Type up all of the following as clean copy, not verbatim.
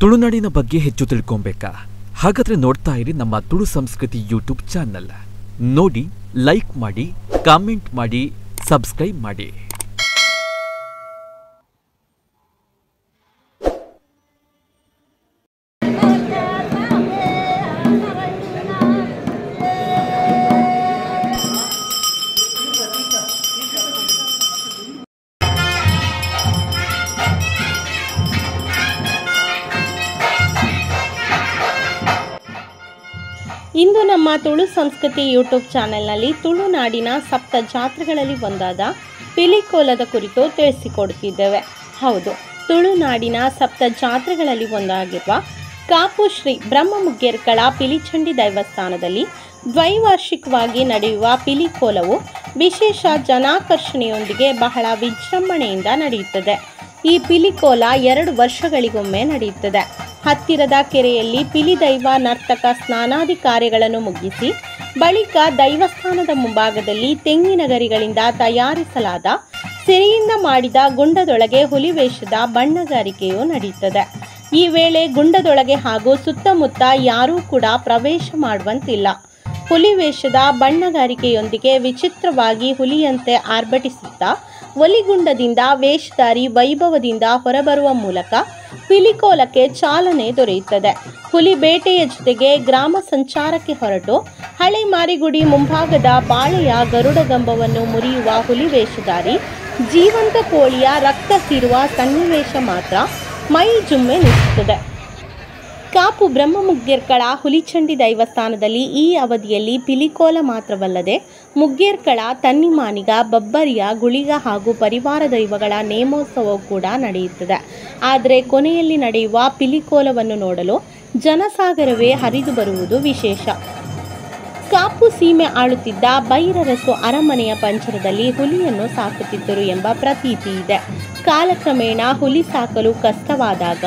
ತುಳುನಾಡಿನ ಬಗ್ಗೆ ಹೆಚ್ಚು ತಿಳ್ಕೊಬೇಕಾ? ಹಾಗಾದ್ರೆ ನೋಡ್ತಾ ಇರಿ ನಮ್ಮ ತುಳು ಸಂಸ್ಕೃತಿ ಯೂಟ್ಯೂಬ್ ಚಾನಲ್. ನೋಡಿ, ಲೈಕ್ ಮಾಡಿ, ಕಾಮೆಂಟ್ ಮಾಡಿ, ಸಬ್ಸ್ಕ್ರೈಬ್ ಮಾಡಿ. ಇಂದು ನಮ್ಮ ತುಳು ಸಂಸ್ಕೃತಿ ಯೂಟ್ಯೂಬ್ ಚಾನೆಲ್ನಲ್ಲಿ ತುಳುನಾಡಿನ ಸಪ್ತ ಜಾತ್ರೆಗಳಲ್ಲಿ ಒಂದಾದ ಪಿಲಿಕೋಲದ ಕುರಿತು ತಿಳಿಸಿಕೊಡುತ್ತಿದ್ದೇವೆ. ಹೌದು, ತುಳುನಾಡಿನ ಸಪ್ತ ಜಾತ್ರೆಗಳಲ್ಲಿ ಒಂದಾಗಿರುವ ಕಾಪು ಶ್ರೀ ಬ್ರಹ್ಮಮುಗ್ಗೇರ್ಕಳ ಪಿಲಿಚಂಡಿ ದೇವಸ್ಥಾನದಲ್ಲಿ ದ್ವೈವಾರ್ಷಿಕವಾಗಿ ನಡೆಯುವ ಪಿಲಿಕೋಲವು ವಿಶೇಷ ಜನಾಕರ್ಷಣೆಯೊಂದಿಗೆ ಬಹಳ ವಿಜೃಂಭಣೆಯಿಂದ ನಡೆಯುತ್ತದೆ. ಈ ಪಿಲಿಕೋಲ 2 ವರ್ಷಗಳಿಗೊಮ್ಮೆ ನಡೆಯುತ್ತದೆ. ಹತ್ತಿರದ ಕೆರೆಯಲ್ಲಿ ಪಿಲಿದೈವ ನರ್ತಕ ಸ್ನಾನಾದಿ ಕಾರ್ಯಗಳನ್ನು ಮುಗಿಸಿ ಬಳಿಕ ದೈವಸ್ಥಾನದ ಮುಂಭಾಗದಲ್ಲಿ ತೆಂಗಿನ ಗರಿಗಳಿಂದ ತಯಾರಿಸಲಾದ ಸಿರಿಯಿಂದ ಮಾಡಿದ ಗುಂಡದೊಳಗೆ ಹುಲಿವೇಷದ ಬಣ್ಣಗಾರಿಕೆಯು ನಡೆಯುತ್ತದೆ. ಈ ವೇಳೆ ಗುಂಡದೊಳಗೆ ಹಾಗೂ ಸುತ್ತಮುತ್ತ ಯಾರೂ ಕೂಡ ಪ್ರವೇಶ ಮಾಡುವಂತಿಲ್ಲ. ಹುಲಿವೇಷದ ಬಣ್ಣಗಾರಿಕೆಯೊಂದಿಗೆ ವಿಚಿತ್ರವಾಗಿ ಹುಲಿಯಂತೆ ಆರ್ಭಟಿಸುತ್ತಾ ಒಲಿಗುಂಡದಿಂದ ವೇಷಧಾರಿ ವೈಭವದಿಂದ ಹೊರಬರುವ ಮೂಲಕ ಪಿಲಿಕೋಲಕ್ಕೆ ಚಾಲನೆ ದೊರೆಯುತ್ತದೆ. ಹುಲಿ ಬೇಟೆಯ ಜೊತೆಗೆ ಗ್ರಾಮ ಸಂಚಾರಕ್ಕೆ ಹೊರಟು ಹಳೆ ಮಾರಿಗುಡಿ ಮುಂಭಾಗದ ಬಾಳೆಯ ಗರುಡಗಂಬವನ್ನು ಮುರಿಯುವ ಹುಲಿ ವೇಷಧಾರಿ ಜೀವಂತ ಕೋಳಿಯ ರಕ್ತ ಹೀರುವ ಸನ್ನಿವೇಶ ಮಾತ್ರ ಮೈ ಜುಮ್ಮೆನಿಸುತ್ತದೆ. ಕಾಪು ಬ್ರಹ್ಮಮುಗ್ಗೇರ್ಕಳ ಹುಲಿಚಂಡಿ ದೇವಸ್ಥಾನದಲ್ಲಿ ಈ ಅವಧಿಯಲ್ಲಿ ಪಿಲಿಕೋಲ ಮಾತ್ರವಲ್ಲದೆ ಮುಗ್ಗೇರ್ಕಳ, ತನ್ನಿಮಾನಿಗ, ಬಬ್ಬರಿಯ, ಗುಳಿಗ ಹಾಗೂ ಪರಿವಾರ ದೈವಗಳ ನೇಮೋತ್ಸವವು ಕೂಡ ನಡೆಯುತ್ತದೆ. ಆದರೆ ಕೊನೆಯಲ್ಲಿ ನಡೆಯುವ ಪಿಲಿಕೋಲವನ್ನು ನೋಡಲು ಜನಸಾಗರವೇ ಹರಿದು ಬರುವುದು ವಿಶೇಷ. ಕಾಪು ಸೀಮೆ ಆಳುತ್ತಿದ್ದ ಬೈರರಸು ಅರಮನೆಯ ಪಂಜರದಲ್ಲಿ ಹುಲಿಯನ್ನು ಸಾಕುತ್ತಿದ್ದರು ಎಂಬ ಪ್ರತೀತಿ ಇದೆ. ಕಾಲಕ್ರಮೇಣ ಹುಲಿ ಸಾಕಲು ಕಷ್ಟವಾದಾಗ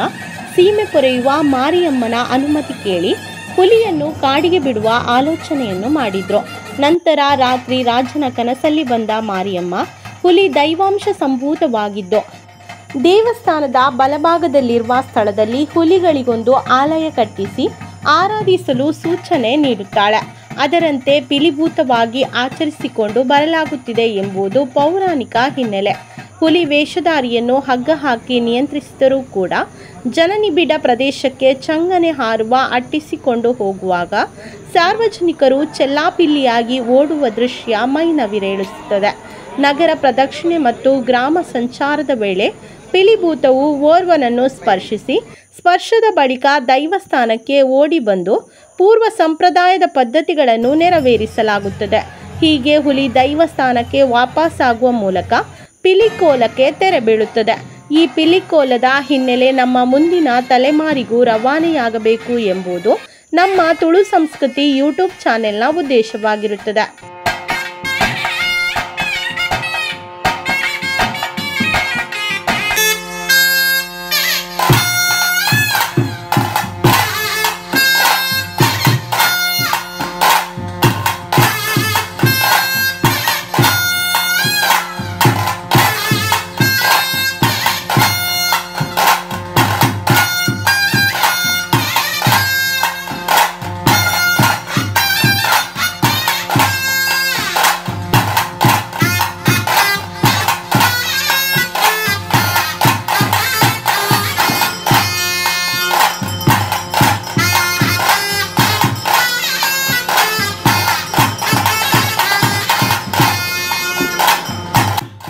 ಸೀಮೆ ಪೊರೆಯುವ ಮಾರಿಯಮ್ಮನ ಅನುಮತಿ ಕೇಳಿ ಹುಲಿಯನ್ನು ಕಾಡಿಗೆ ಬಿಡುವ ಆಲೋಚನೆಯನ್ನು ಮಾಡಿದ್ರು. ನಂತರ ರಾತ್ರಿ ರಾಜನ ಕನಸಲ್ಲಿ ಬಂದ ಮಾರಿಯಮ್ಮ ಹುಲಿ ದೈವಾಂಶ ಸಂಭೂತವಾಗಿದ್ದು ದೇವಸ್ಥಾನದ ಬಲಭಾಗದಲ್ಲಿರುವ ಸ್ಥಳದಲ್ಲಿ ಹುಲಿಗಳಿಗೊಂದು ಆಲಯ ಕಟ್ಟಿಸಿ ಆರಾಧಿಸಲು ಸೂಚನೆ ನೀಡುತ್ತಾಳೆ. ಅದರಂತೆ ಪಿಲಿಭೂತವಾಗಿ ಆಚರಿಸಿಕೊಂಡು ಬರಲಾಗುತ್ತಿದೆ ಎಂಬುದು ಪೌರಾಣಿಕ ಹಿನ್ನೆಲೆ. ಹುಲಿ ವೇಷಧಾರಿಯನ್ನು ಹಗ್ಗ ಹಾಕಿ ನಿಯಂತ್ರಿಸಿದರೂ ಕೂಡ ಜನನಿಬಿಡ ಪ್ರದೇಶಕ್ಕೆ ಚಂಗನೆ ಹಾರುವ ಅಟ್ಟಿಸಿಕೊಂಡು ಹೋಗುವಾಗ ಸಾರ್ವಜನಿಕರು ಚೆಲ್ಲಾಪಿಲ್ಲಿಯಾಗಿ ಓಡುವ ದೃಶ್ಯ ಮೈನವಿರೇಳಿಸುತ್ತದೆ. ನಗರ ಪ್ರದಕ್ಷಿಣೆ ಮತ್ತು ಗ್ರಾಮ ಸಂಚಾರದ ವೇಳೆ ಪಿಲಿಭೂತವು ಓರ್ವನನ್ನು ಸ್ಪರ್ಶಿಸಿ ಸ್ಪರ್ಶದ ಬಳಿಕ ದೈವಸ್ಥಾನಕ್ಕೆ ಓಡಿ ಬಂದು ಪೂರ್ವ ಸಂಪ್ರದಾಯದ ಪದ್ಧತಿಗಳನ್ನು ನೆರವೇರಿಸಲಾಗುತ್ತದೆ. ಹೀಗೆ ಹುಲಿ ದೈವಸ್ಥಾನಕ್ಕೆ ವಾಪಸ್ಸಾಗುವ ಮೂಲಕ ಪಿಲಿಕೋಲಕ್ಕೆ ತೆರೆ ಬೀಳುತ್ತದೆ. ಈ ಪಿಲಿಕೋಲದ ಹಿನ್ನೆಲೆ ನಮ್ಮ ಮುಂದಿನ ತಲೆಮಾರಿಗೂ ರವಾನೆಯಾಗಬೇಕು ಎಂಬುದು ನಮ್ಮ ತುಳು ಸಂಸ್ಕೃತಿ ಯೂಟ್ಯೂಬ್ ಚಾನೆಲ್ನ ಉದ್ದೇಶವಾಗಿರುತ್ತದೆ.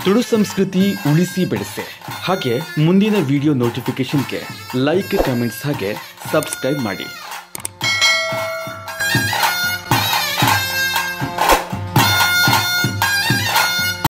ತುಳು ಸಂಸ್ಕೃತಿ ಉಳಿಸಿ ಬೆಳೆಸಿ. ಹಾಗೆ ಮುಂದಿನ ವಿಡಿಯೋ ನೋಟಿಫಿಕೇಶನ್ಗೆ ಲೈಕ್, ಕಮೆಂಟ್ಸ್ ಹಾಗೆ ಸಬ್ಸ್ಕ್ರೈಬ್ ಮಾಡಿ.